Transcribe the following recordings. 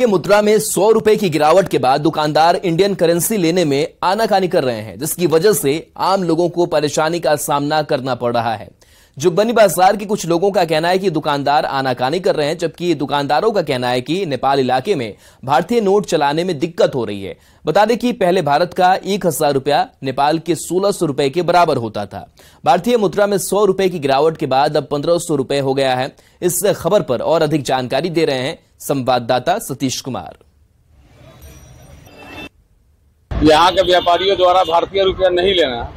मुद्रा में 100 रुपए की गिरावट के बाद दुकानदार इंडियन करेंसी लेने में आनाकानी कर रहे हैं, जिसकी वजह से आम लोगों को परेशानी का सामना करना पड़ रहा है। जुगबनी बाजार के कुछ लोगों का कहना है कि दुकानदार आनाकानी कर रहे हैं, जबकि दुकानदारों का कहना है कि नेपाल इलाके में भारतीय नोट चलाने में दिक्कत हो रही है। बता दें कि पहले भारत का 1000 रुपया नेपाल के 1600 रुपए के बराबर होता था। भारतीय मुद्रा में 100 रुपए की गिरावट के बाद अब 1500 रुपए हो गया है। इस खबर पर और अधिक जानकारी दे रहे हैं संवाददाता सतीश कुमार। यहाँ के व्यापारियों द्वारा भारतीय रुपया नहीं लेना,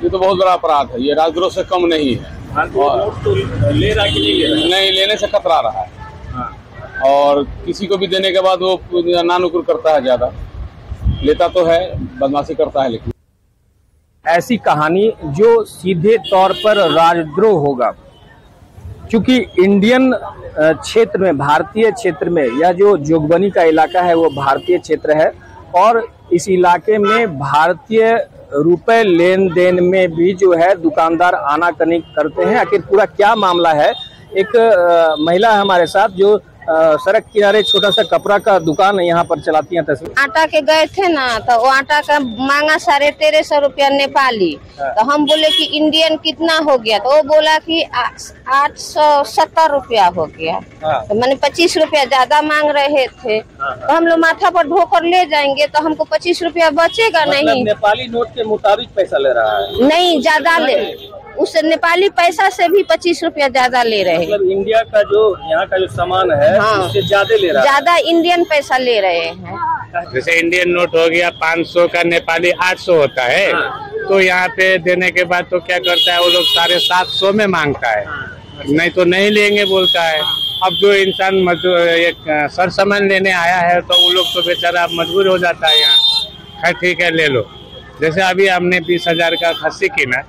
ये तो बहुत बड़ा अपराध है। ये राजद्रोह से कम नहीं है। तो ले रहा कि नहीं ले रहा? नहीं, लेने से कतरा रहा है। और किसी को भी देने के बाद वो नानुकुर करता है, ज्यादा लेता तो है, बदमाशी करता है। लेकिन ऐसी कहानी जो सीधे तौर पर राजद्रोह होगा, क्योंकि इंडियन क्षेत्र में, भारतीय क्षेत्र में, यह जो जोगबनी का इलाका है वो भारतीय क्षेत्र है और इस इलाके में भारतीय रुपए लेन देन में भी जो है दुकानदार आनाकानी करते हैं। आखिर पूरा क्या मामला है? एक महिला है हमारे साथ जो सड़क किनारे छोटा सा कपड़ा का दुकान यहाँ पर चलाती हैं। तस्वीर आटा के गए थे ना, तो वो आटा का मांगा 1350 रुपया नेपाली। तो हम बोले कि इंडियन कितना हो गया, तो वो बोला कि 870 रुपया हो गया। तो मैंने 25 रुपया ज्यादा मांग रहे थे। तो हम लोग माथा पर ढोकर ले जाएंगे तो हमको 25 रुपया बचेगा नहीं। नेपाली नोट के मुताबिक पैसा ले रहा है? नहीं, ज्यादा ले, उस नेपाली पैसा से भी 25 रुपया ज्यादा ले रहे हैं। मतलब इंडिया का जो यहाँ का जो सामान है उससे ज्यादा ले रहा है। ज्यादा इंडियन पैसा ले रहे हैं। जैसे इंडियन नोट हो गया 500 का, नेपाली 800 होता है। तो यहाँ पे देने के बाद तो क्या करता है, वो लोग 750 में मांगता है, नहीं तो नहीं लेंगे बोलता है। अब जो इंसान एक सर सामान लेने आया है तो वो लोग तो बेचारा मजबूर हो जाता है यहाँ। खैर ठीक है, ले लो। जैसे अभी हमने 20,000 का खस्सी कीना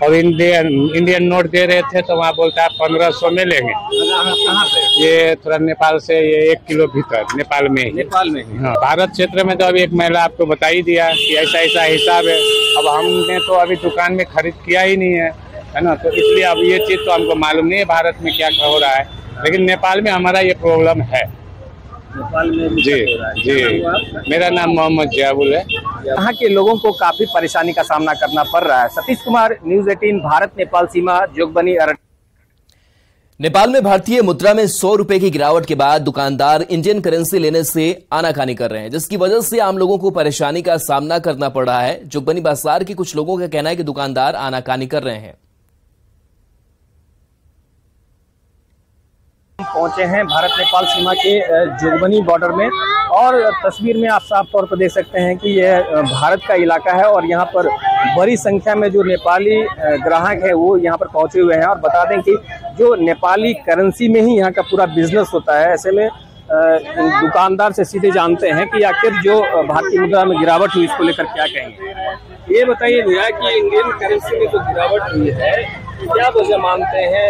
और इंडियन नोट दे रहे थे तो वहाँ बोलता है 1500 में लेंगे। कहाँ पे? ये थोड़ा नेपाल से, ये 1 किलो भीतर नेपाल में ही। हाँ, भारत क्षेत्र में तो अभी एक महिला आपको बता ही दिया कि ऐसा ऐसा हिसाब है। अब हमने तो अभी दुकान में खरीद किया ही नहीं है ना, तो इसलिए अब ये चीज तो हमको मालूम नहीं है भारत में क्या हो रहा है, लेकिन नेपाल में हमारा ये प्रॉब्लम है। नेपाल में जी, मेरा नाम मोहम्मद जियाबुल है। यहाँ के लोगों को काफी परेशानी का सामना करना पड़ रहा है। सतीश कुमार, न्यूज़ 18, भारत नेपाल सीमा, जोगबनी अररिया। नेपाल में भारतीय मुद्रा में 100 रुपए की गिरावट के बाद दुकानदार इंडियन करेंसी लेने से आनाकानी कर रहे हैं, जिसकी वजह से आम लोगों को परेशानी का सामना करना पड़ रहा है। जोगबनी बाजार के कुछ लोगों का कहना है कि दुकानदार आनाकानी कर रहे हैं। पहुंचे हैं भारत नेपाल सीमा के जोगबनी बॉर्डर में और तस्वीर में आप साफ तौर पर देख सकते हैं कि यह भारत का इलाका है और यहाँ पर बड़ी संख्या में जो नेपाली ग्राहक है वो यहाँ पर पहुंचे हुए हैं। और बता दें कि जो नेपाली करेंसी में ही यहाँ का पूरा बिजनेस होता है। ऐसे में दुकानदार से सीधे जानते हैं कि आखिर जो भारतीय मुद्रा में गिरावट हुई इसको लेकर क्या कहेंगे। ये बताइए भैया कि इंडियन करेंसी में जो गिरावट हुई है क्या वजह मानते हैं,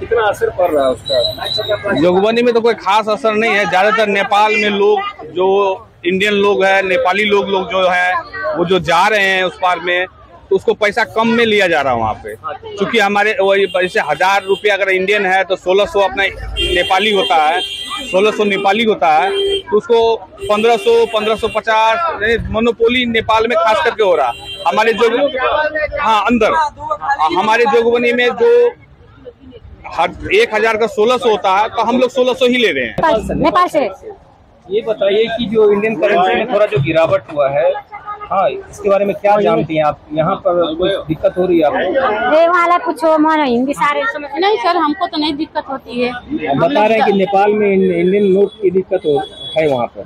कितना असर पड़ रहा है उसका? जोगबनी में तो कोई खास असर नहीं है। ज्यादातर नेपाल में लोग, जो इंडियन लोग हैं, नेपाली लोग जो है वो जो जा रहे हैं उस पार में, तो उसको पैसा कम में लिया जा रहा है वहाँ पे। क्योंकि हमारे जैसे 1000 रुपया अगर इंडियन है तो 1600 अपना नेपाली होता है, 1600 नेपाली होता है, तो उसको 1500, 1550 मोनोपोली नेपाल में खास करके हो रहा। हमारे जो अंदर हमारे जोगबनी में जो 1000 का 1600 होता है तो हम लोग 1600 ही ले रहे हैं नेपाल से। ये बताइए कि जो इंडियन करेंसी में थोड़ा जो गिरावट हुआ है, हाँ, इसके बारे में क्या जानती हैं आप? यहाँ पर कोई दिक्कत हो रही है आपको? वाला पूछो, मानो हिंदी सारे समझ नहीं सर, हमको तो नहीं दिक्कत होती है। बता रहे हैं कि नेपाल में इंडियन नोट की दिक्कत है वहाँ पर।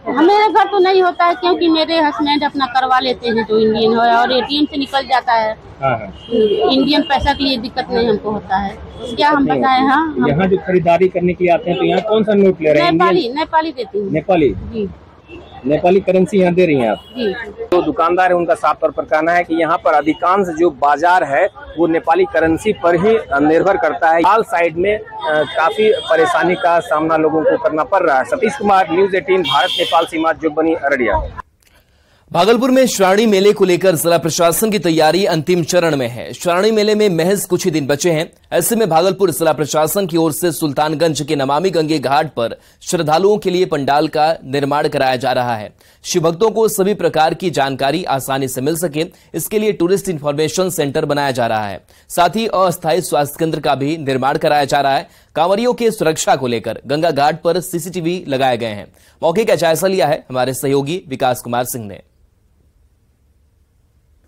हमारे घर तो नहीं होता है क्योंकि मेरे हस्बैंड अपना करवा लेते हैं तो इंडियन है और ATM से निकल जाता है। इंडियन पैसा के लिए दिक्कत नहीं हमको होता है। क्या हम बताएं? हाँ, यहाँ जो खरीदारी करने के लिए आते हैं तो यहाँ कौन सा नोट ले रहे हैं? नेपाली देती हूँ। नेपाली जी, नेपाली करेंसी यहाँ दे रही हैं आप? जी। तो दुकानदार है उनका साफ तौर पर कहना है कि यहाँ पर अधिकांश जो बाजार है वो नेपाली करेंसी पर ही निर्भर करता है। हाल साइड में काफी परेशानी का सामना लोगों को करना पड़ रहा है। सतीश कुमार, न्यूज़ 18, भारत नेपाल सीमा, जोगबनी अररिया। भागलपुर में श्रावणी मेले को लेकर जिला प्रशासन की तैयारी अंतिम चरण में है। श्रावणी मेले में महज कुछ ही दिन बचे हैं। ऐसे में भागलपुर जिला प्रशासन की ओर से सुल्तानगंज के नमामि गंगे घाट पर श्रद्धालुओं के लिए पंडाल का निर्माण कराया जा रहा है। शिव भक्तों को सभी प्रकार की जानकारी आसानी से मिल सके, इसके लिए टूरिस्ट इंफॉर्मेशन सेंटर बनाया जा रहा है। साथ ही अस्थायी स्वास्थ्य केंद्र का भी निर्माण कराया जा रहा है। कांवरियों के सुरक्षा को लेकर गंगा घाट पर सीसीटीवी लगाए गए हैं। मौके का जायजा लिया है हमारे सहयोगी विकास कुमार सिंह ने।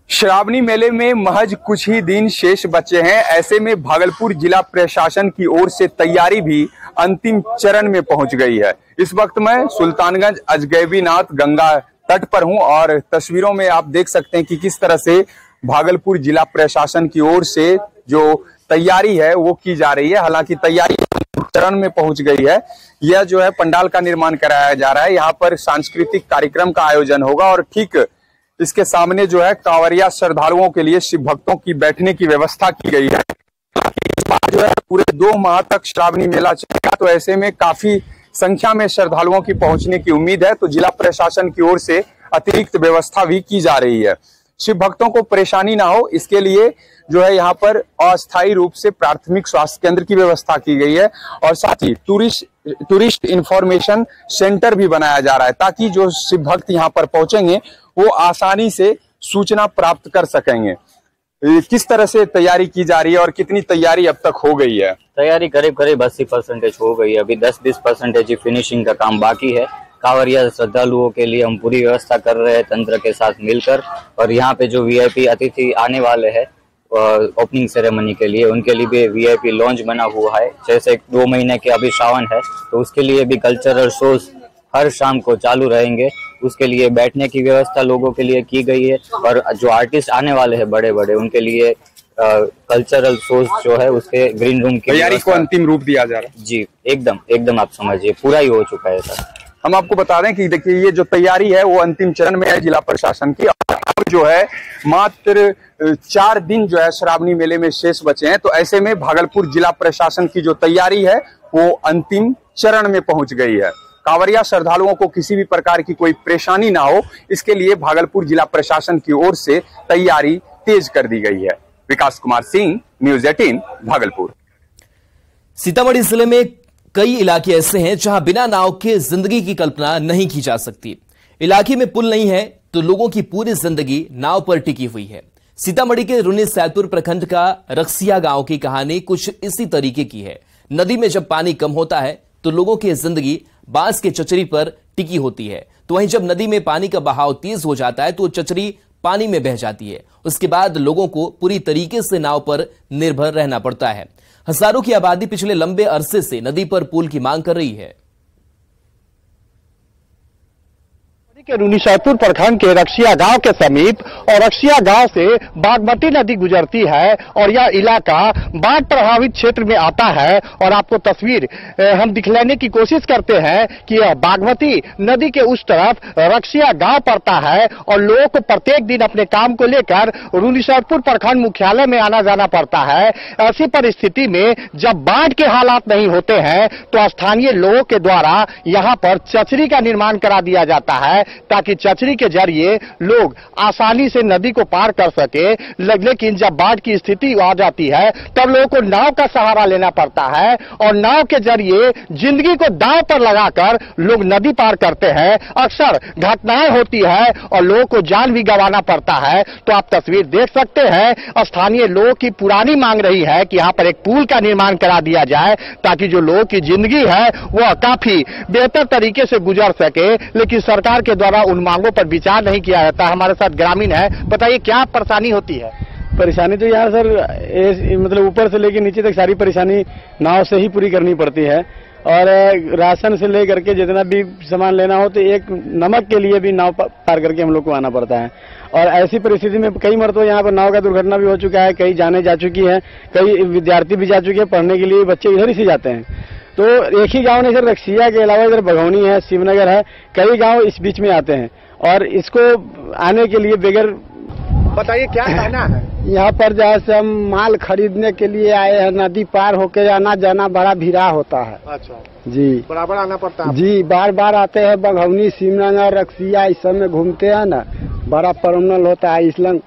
श्रावणी मेले में महज कुछ ही दिन शेष बचे हैं। ऐसे में भागलपुर जिला प्रशासन की ओर से तैयारी भी अंतिम चरण में पहुंच गई है। इस वक्त मैं सुल्तानगंज अजगैबीनाथ गंगा तट पर हूं और तस्वीरों में आप देख सकते हैं कि किस तरह से भागलपुर जिला प्रशासन की ओर से जो तैयारी है वो की जा रही है। हालांकि तैयारी चरण में पहुंच गई है। यह जो है पंडाल का निर्माण कराया जा रहा है। यहाँ पर सांस्कृतिक कार्यक्रम का आयोजन होगा और ठीक इसके सामने जो है कांवरिया श्रद्धालुओं के लिए शिव भक्तों की बैठने की व्यवस्था की गई है। इस बार जो है पूरे 2 माह तक श्रावणी मेला चलेगा, तो ऐसे में काफी संख्या में श्रद्धालुओं की पहुंचने की उम्मीद है। तो जिला प्रशासन की ओर से अतिरिक्त व्यवस्था भी की जा रही है। शिव भक्तों को परेशानी ना हो, इसके लिए जो है यहाँ पर अस्थायी रूप से प्राथमिक स्वास्थ्य केंद्र की व्यवस्था की गई है और साथ ही टूरिस्ट इंफॉर्मेशन सेंटर भी बनाया जा रहा है, ताकि जो शिव भक्त यहाँ पर पहुंचेंगे वो आसानी से सूचना प्राप्त कर सकेंगे। किस तरह से तैयारी की जा रही है और कितनी तैयारी अब तक हो गई है? तैयारी करीब 80% हो गई है। अभी 10-20% फिनिशिंग का काम बाकी है। कांवरिया श्रद्धालुओं के लिए हम पूरी व्यवस्था कर रहे हैं तंत्र के साथ मिलकर। और यहाँ पे जो वीआईपी अतिथि आने वाले हैं ओपनिंग सेरेमनी के लिए, उनके लिए भी वीआईपी लॉन्च बना हुआ है। जैसे 2 महीने के अभी श्रावण है, तो उसके लिए भी कल्चरल शोज हर शाम को चालू रहेंगे। उसके लिए बैठने की व्यवस्था लोगों के लिए की गई है और जो आर्टिस्ट आने वाले हैं बड़े बड़े, उनके लिए कल्चरल शोज जो है उसके ग्रीन रूम की तैयारी को अंतिम रूप दिया जा रहा है। जी एकदम आप समझिए पूरा ही हो चुका है सर। हम आपको बता दें कि देखिए ये जो तैयारी है वो अंतिम चरण में है जिला प्रशासन की। और जो है मात्र 4 दिन जो है श्रावणी मेले में शेष बचे हैं, तो ऐसे में भागलपुर जिला प्रशासन की जो तैयारी है वो अंतिम चरण में पहुंच गई है। कांवरिया श्रद्धालुओं को किसी भी प्रकार की कोई परेशानी ना हो, इसके लिए भागलपुर जिला प्रशासन की ओर से तैयारी तेज कर दी गई है। विकास कुमार सिंह, न्यूज़ 18 भागलपुर। सीतामढ़ी जिले में कई इलाके ऐसे हैं जहां बिना नाव के जिंदगी की कल्पना नहीं की जा सकती। इलाके में पुल नहीं है तो लोगों की पूरी जिंदगी नाव पर टिकी हुई है। सीतामढ़ी के रुनी सैदपुर प्रखंड का रक्सिया गांव की कहानी कुछ इसी तरीके की है। नदी में जब पानी कम होता है तो लोगों की जिंदगी बांस के चचरी पर टिकी होती है, तो वहीं जब नदी में पानी का बहाव तेज हो जाता है तो चचरी पानी में बह जाती है। उसके बाद लोगों को पूरी तरीके से नाव पर निर्भर रहना पड़ता है। हजारों की आबादी पिछले लंबे अरसे से नदी पर पुल की मांग कर रही है। के रुनीसैदपुर प्रखंड के रक्सिया गांव के समीप और रक्सिया गांव से बागमती नदी गुजरती है और यह इलाका बाढ़ प्रभावित क्षेत्र में आता है। और आपको तस्वीर हम दिखलाने की कोशिश करते हैं कि यह बागमती नदी के उस तरफ रक्सिया गांव पड़ता है और लोगों को प्रत्येक दिन अपने काम को लेकर रुनीसैदपुर प्रखंड मुख्यालय में आना जाना पड़ता है। ऐसी परिस्थिति में जब बाढ़ के हालात नहीं होते हैं तो स्थानीय लोगों के द्वारा यहाँ पर चचरी का निर्माण करा दिया जाता है, ताकि चचरी के जरिए लोग आसानी से नदी को पार कर सके। लेकिन जब बाढ़ की स्थिति आ जाती है तब लोगों को नाव का सहारा लेना पड़ता है और नाव के जरिए जिंदगी को दांव पर लगाकर लोग नदी पार करते हैं। अक्सर घटनाएं होती है और लोगों को जान भी गंवाना पड़ता है। तो आप तस्वीर देख सकते हैं, स्थानीय लोगों की पुरानी मांग रही है कि यहाँ पर एक पुल का निर्माण करा दिया जाए, ताकि जो लोगों की जिंदगी है वह काफी बेहतर तरीके से गुजर सके। लेकिन सरकार के द्वारा उन मांगों पर विचार नहीं किया जाता। हमारे साथ ग्रामीण है, बताइए क्या परेशानी होती है? परेशानी तो यहाँ सर मतलब ऊपर से लेकर नीचे तक सारी परेशानी नाव से ही पूरी करनी पड़ती है। और राशन से लेकर के जितना भी सामान लेना हो तो एक नमक के लिए भी नाव पार करके हम लोग को आना पड़ता है। और ऐसी परिस्थिति में कई मरतबा यहाँ पर नाव का दुर्घटना भी हो चुका है, कई जाने जा चुकी है, कई विद्यार्थी भी जा चुके हैं पढ़ने के लिए, बच्चे इधर ही से जाते हैं। तो एक ही गांव नहीं सर, रक्सिया के अलावा इधर भगौनी है, शिवनगर है, कई गांव इस बीच में आते हैं और इसको आने के लिए बगैर बताइए क्या कहना है? यहाँ पर जैसे हम माल खरीदने के लिए आए हैं, नदी पार होके आना जाना बड़ा भीड़ा होता है। अच्छा जी, बराबर आना पड़ता है? जी, बार बार आते हैं। बघौनी, शिवनगर, रक्सिया इस सब में घूमते हैं ना, बड़ा पर्मनल होता है, इसलिए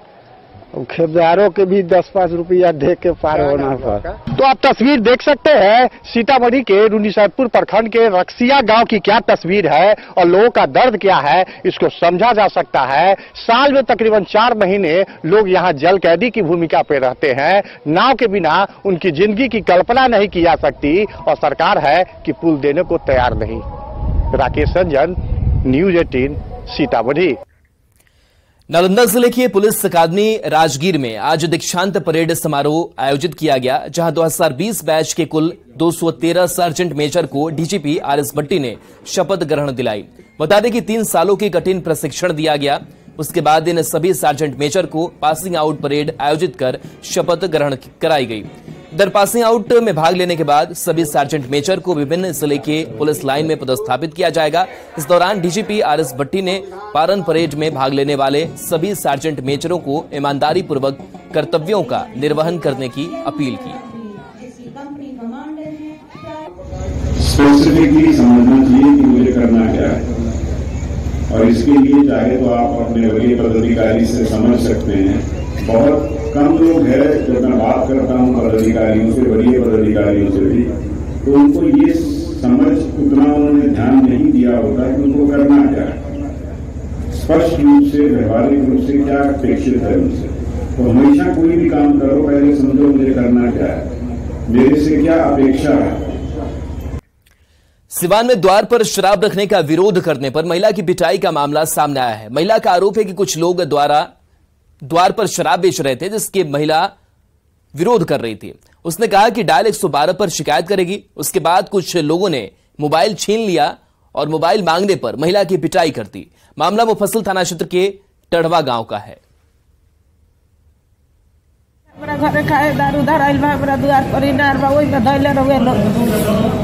खरीदारों के भी 10-5 रुपया दे के पार होना पड़ा। तो आप तस्वीर देख सकते हैं सीतामढ़ी के रून्नीसैदपुर प्रखंड के रक्सिया गांव की क्या तस्वीर है और लोगों का दर्द क्या है, इसको समझा जा सकता है। साल में तकरीबन 4 महीने लोग यहाँ जल कैदी की भूमिका पे रहते हैं। नाव के बिना उनकी जिंदगी की कल्पना नहीं की जा सकती और सरकार है कि पुल देने को तैयार नहीं। राकेश रंजन, न्यूज 18 सीतामढ़ी। नालंदा जिले की पुलिस अकादमी राजगीर में आज दीक्षांत परेड समारोह आयोजित किया गया, जहां 2020 बैच के कुल 213 सार्जेंट मेजर को डीजीपी आरएस भट्टी ने शपथ ग्रहण दिलाई। बता दें कि 3 सालों की कठिन प्रशिक्षण दिया गया। उसके बाद इन सभी सार्जेंट मेजर को पासिंग आउट परेड आयोजित कर शपथ ग्रहण कराई गई। इधर पासिंग आउट में भाग लेने के बाद सभी सार्जेंट मेजर को विभिन्न जिले के पुलिस लाइन में पदस्थापित किया जाएगा। इस दौरान डीजीपी आरएस भट्टी ने पारन परेड में भाग लेने वाले सभी सार्जेंट मेजरों को ईमानदारी पूर्वक कर्तव्यों का निर्वहन करने की अपील की। स्पेसिफिकली समझना चाहिए कि मुझे करना क्या है, और इसके लिए चाहे तो आप अपने वरीय पदाधिकारी से समझ सकते हैं। बहुत कम लोग हैं, जब मैं बात करता हूं पदाधिकारियों से, वरीय पदाधिकारियों से भी, तो उनको ये समझ उतना उन्होंने ध्यान नहीं दिया होता कि उनको करना क्या है, स्पष्ट रूप से व्यवहारिक रूप से क्या अपेक्षित है उनसे। तो हमेशा कोई भी काम करो, पहले समझो मुझे करना क्या है, मेरे से क्या अपेक्षा है। सिवान में द्वार पर शराब रखने का विरोध करने पर महिला की पिटाई का मामला सामने आया है। महिला का आरोप है कि कुछ लोग द्वार पर शराब बेच रहे थे, जिसके महिला विरोध कर रही थी। उसने कहा कि डायल 112 पर शिकायत करेगी। उसके बाद कुछ लोगों ने मोबाइल छीन लिया और मोबाइल मांगने पर महिला की पिटाई कर दी। मामला मुफस्सिल थाना क्षेत्र के टढ़वा गांव का है। घरे खाए दारू धराइल बा, हमरा द्वार पर इनार बा, ओइ में धइले रहे लोग।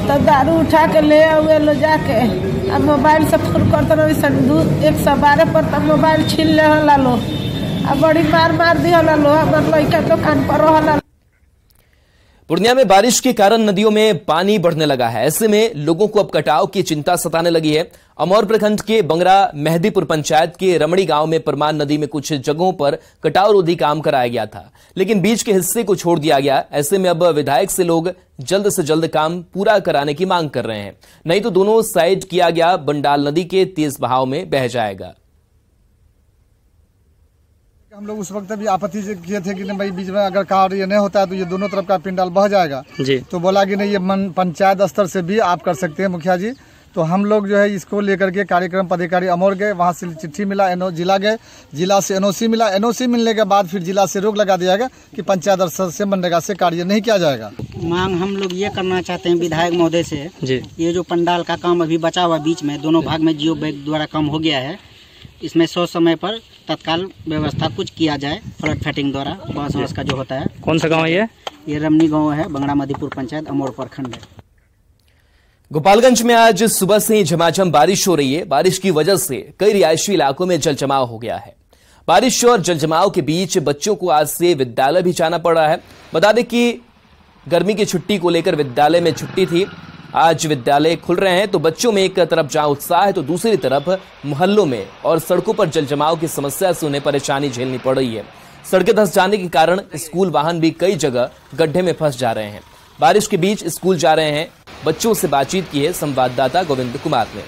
तब दारू उठा के ले आवे लो जाके, अब मोबाइल से फोन करते रही संदू 112 पर, तब मोबाइल छीन ले हला लो, अब बड़ी मार दी हला लो। हमर लइका दुकान पर रहला। पूर्णिया में बारिश के कारण नदियों में पानी बढ़ने लगा है। ऐसे में लोगों को अब कटाव की चिंता सताने लगी है। अमौर प्रखंड के बंगरा मेहदीपुर पंचायत के रमणी गांव में परमान नदी में कुछ जगहों पर कटाव रोधी काम कराया गया था, लेकिन बीच के हिस्से को छोड़ दिया गया। ऐसे में अब विधायक से लोग जल्द से जल्द काम पूरा कराने की मांग कर रहे हैं, नहीं तो दोनों साइड किया गया बंडाल नदी के तेज बहाव में बह जाएगा। हम लोग उस वक्त भी आपत्ति किए थे कि नहीं भाई, बीच में अगर कार्य नहीं होता है तो ये दोनों तरफ का पिंडाल बह जाएगा जी। तो बोला कि नहीं, ये पंचायत स्तर से भी आप कर सकते हैं मुखिया जी। तो हम लोग जो है इसको लेकर के कार्यक्रम पदाधिकारी अमौर गए, वहाँ से चिट्ठी मिला, जिला गए, जिला से एनओसी मिला। एनओसी मिलने के बाद फिर जिला से रोक लगा दिया गया कि पंचायत स्तर से मनरेगा से कार्य नहीं किया जाएगा। मांग हम लोग ये करना चाहते हैं विधायक महोदय से जी, ये जो पंडाल का काम अभी बचा हुआ बीच में दोनों भाग में जियो बैंक द्वारा काम हो गया है, इसमें 100 समय पर तत्काल व्यवस्था कुछ किया जाए, फ्लड फैटिंग द्वारा बांस का जो होता है। कौन सा गांव है ये रमनी गांव है, बंगरा मेहदीपुर पंचायत, अमौर प्रखंड है। गोपालगंज में आज सुबह से ही झमाझम बारिश हो रही है। बारिश की वजह से कई रिहायशी इलाकों में जलजमाव हो गया है। बारिश और जलजमाव के बीच बच्चों को आज से विद्यालय भी जाना पड़ रहा है। बता दें कि गर्मी की छुट्टी को लेकर विद्यालय में छुट्टी थी, आज विद्यालय खुल रहे हैं, तो बच्चों में एक तरफ जहां उत्साह है तो दूसरी तरफ मोहल्लों में और सड़कों पर जलजमाव की समस्या से उन्हें परेशानी झेलनी पड़ रही है। सड़कें धंस जाने के कारण स्कूल वाहन भी कई जगह गड्ढे में फंस जा रहे हैं। बारिश के बीच स्कूल जा रहे हैं बच्चों से बातचीत की है संवाददाता गोविंद कुमार ने।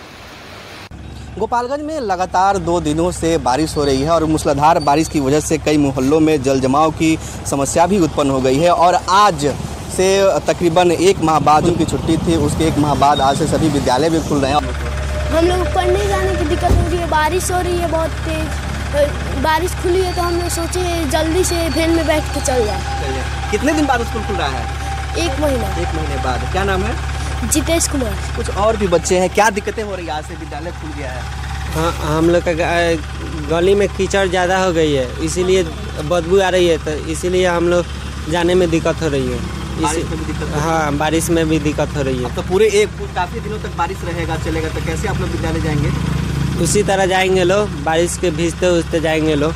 गोपालगंज में लगातार 2 दिनों से बारिश हो रही है और मूसलाधार बारिश की वजह से कई मोहल्लों में जल जमाव की समस्या भी उत्पन्न हो गई है। और आज से तकरीबन 1 माह बाद उनकी छुट्टी थी, उसके 1 माह बाद आज से सभी विद्यालय भी खुल रहे हैं। हम लोग पढ़ने जाने की दिक्कत हो रही है, बारिश हो रही है बहुत तेज। बारिश खुली है तो हम लोग सोचे जल्दी से वैन में बैठ के चल जाए। कितने दिन बाद स्कूल खुल रहा है? 1 महीना। 1 महीने बाद। क्या नाम है? जितेश कुमार। कुछ और भी बच्चे हैं, क्या दिक्कतें हो रही है? आज से विद्यालय खुल गया है। हाँ, हम लोग का गली में कीचड़ ज़्यादा हो गई है, इसीलिए बदबू आ रही है, तो इसीलिए हम लोग जाने में दिक्कत हो रही है। हाँ, बारिश में भी दिक्कत हो रही है। अब तो पूरे काफ़ी दिनों तक बारिश रहेगा, चलेगा, तो कैसे आप लोग विद्यालय जाएंगे? उसी तरह जाएंगे लोग, बारिश के भीजते उजते जाएंगे लोग।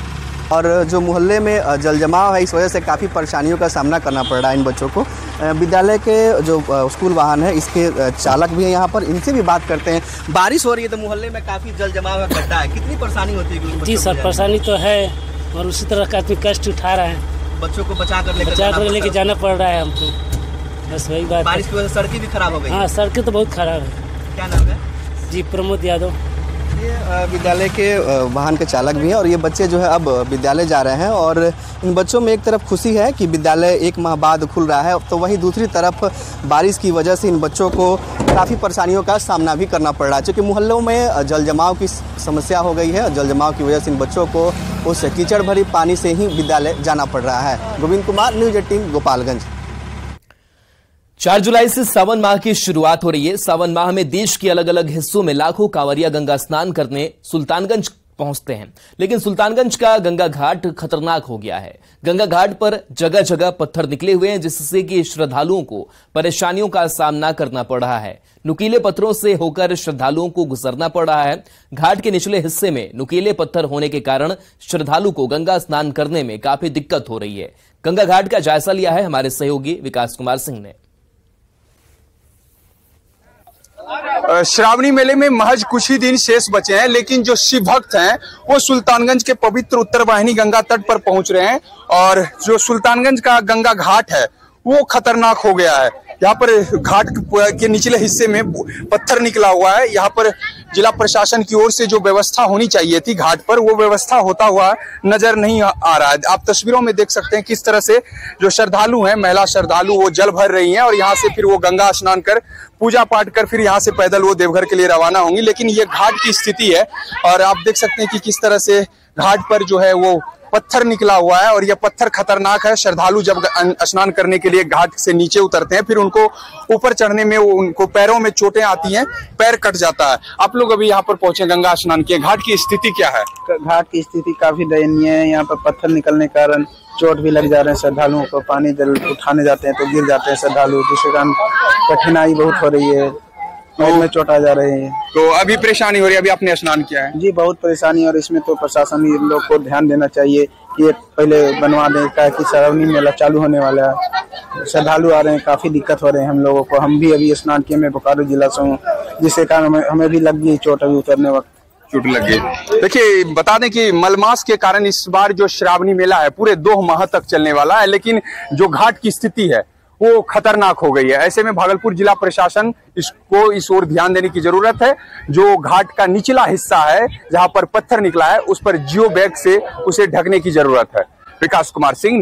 और जो मोहल्ले में जल जमाव है, इस वजह से काफ़ी परेशानियों का सामना करना पड़ रहा है इन बच्चों को। विद्यालय के जो स्कूल वाहन है, इसके चालक भी हैं यहाँ पर, इनसे भी बात करते हैं। बारिश हो रही है तो मोहल्ले में काफ़ी जल जमाव है, गड्ढा है, कितनी परेशानी होती है? जी सर, परेशानी तो है और उसी तरह का कष्ट उठा रहे हैं। बच्चों को बचा कर लेके जाना पड़ रहा है हमको, बस वही बात। बारिश की वजह से सड़कें भी खराब हो गई। हाँ, सड़कें तो बहुत खराब है। क्या नाम है? जी प्रमोद यादव। ये विद्यालय के वाहन के चालक भी हैं और ये बच्चे जो है अब विद्यालय जा रहे हैं और इन बच्चों में एक तरफ खुशी है कि विद्यालय 1 माह बाद खुल रहा है, तो वहीं दूसरी तरफ बारिश की वजह से इन बच्चों को काफ़ी परेशानियों का सामना भी करना पड़ रहा है, क्योंकि मोहल्लों में जल जमाव की समस्या हो गई है और जल जमाव की वजह से इन बच्चों को उस कीचड़ भरी पानी से ही विद्यालय जाना पड़ रहा है। गोविंद कुमार, न्यूज 18 गोपालगंज। 4 जुलाई से सावन माह की शुरुआत हो रही है। सावन माह में देश के अलग अलग हिस्सों में लाखों कांवरिया गंगा स्नान करने सुल्तानगंज पहुंचते हैं, लेकिन सुल्तानगंज का गंगा घाट खतरनाक हो गया है। गंगा घाट पर जगह जगह पत्थर निकले हुए हैं, जिससे कि श्रद्धालुओं को परेशानियों का सामना करना पड़ रहा है। नुकीले पत्थरों से होकर श्रद्धालुओं को गुजरना पड़ रहा है। घाट के निचले हिस्से में नुकीले पत्थर होने के कारण श्रद्धालु को गंगा स्नान करने में काफी दिक्कत हो रही है। गंगा घाट का जायजा लिया है हमारे सहयोगी विकास कुमार सिंह ने। श्रावणी मेले में महज कुछ ही दिन शेष बचे हैं, लेकिन जो शिव भक्त हैं वो सुल्तानगंज के पवित्र उत्तर वाहिनी गंगा तट पर पहुंच रहे हैं और जो सुल्तानगंज का गंगा घाट है वो खतरनाक हो गया है। यहाँ पर घाट के निचले हिस्से में पत्थर निकला हुआ है। यहाँ पर जिला प्रशासन की ओर से जो व्यवस्था होनी चाहिए थी घाट पर, वो व्यवस्था होता हुआ नजर नहीं आ रहा है। आप तस्वीरों में देख सकते हैं किस तरह से जो श्रद्धालु हैं, महिला श्रद्धालु, वो जल भर रही हैं और यहाँ से फिर वो गंगा स्नान कर पूजा पाठ कर फिर यहाँ से पैदल वो देवघर के लिए रवाना होंगी। लेकिन ये घाट की स्थिति है और आप देख सकते हैं कि किस तरह से घाट पर जो है वो पत्थर निकला हुआ है और यह पत्थर खतरनाक है। श्रद्धालु जब स्नान करने के लिए घाट से नीचे उतरते हैं, फिर उनको ऊपर चढ़ने में उनको पैरों में चोटें आती हैं, पैर कट जाता है। आप लोग अभी यहाँ पर पहुंचे, गंगा स्नान किए, घाट की स्थिति क्या है? घाट की स्थिति काफी दयनीय है। यहाँ पर पत्थर निकलने के कारण चोट भी लग जा रहे हैं श्रद्धालुओं को। पानी जल उठाने जाते हैं तो गिर जाते हैं श्रद्धालु, जिसके कारण कठिनाई बहुत हो रही है, पैर में चोट आ जा रहे हैं। तो अभी परेशानी हो रही है? अभी आपने स्नान किया है? जी, बहुत परेशानी। और इसमें तो प्रशासन लोग को ध्यान देना चाहिए कि पहले बनवा दें, क्या कि श्रावणी मेला चालू होने वाला है, श्रद्धालु आ रहे हैं, काफी दिक्कत हो रहे हैं हम लोगों को। हम भी अभी स्नान किए, मैं बोकारो जिला से हूँ, जिसके कारण हमें भी लग गई चोट, अभी उतरने वक्त चोट लग गई। देखिए, बता दें कि मलमास के कारण इस बार जो श्रावणी मेला है पूरे 2 माह तक चलने वाला है, लेकिन जो घाट की स्थिति है वो खतरनाक हो गई है। ऐसे में भागलपुर जिला प्रशासन इसको इस ओर ध्यान देने की जरूरत है। जो घाट का निचला हिस्सा है जहां पर पत्थर निकला है, उस पर जियो बैग से उसे ढकने की जरूरत है। विकास कुमार सिंह।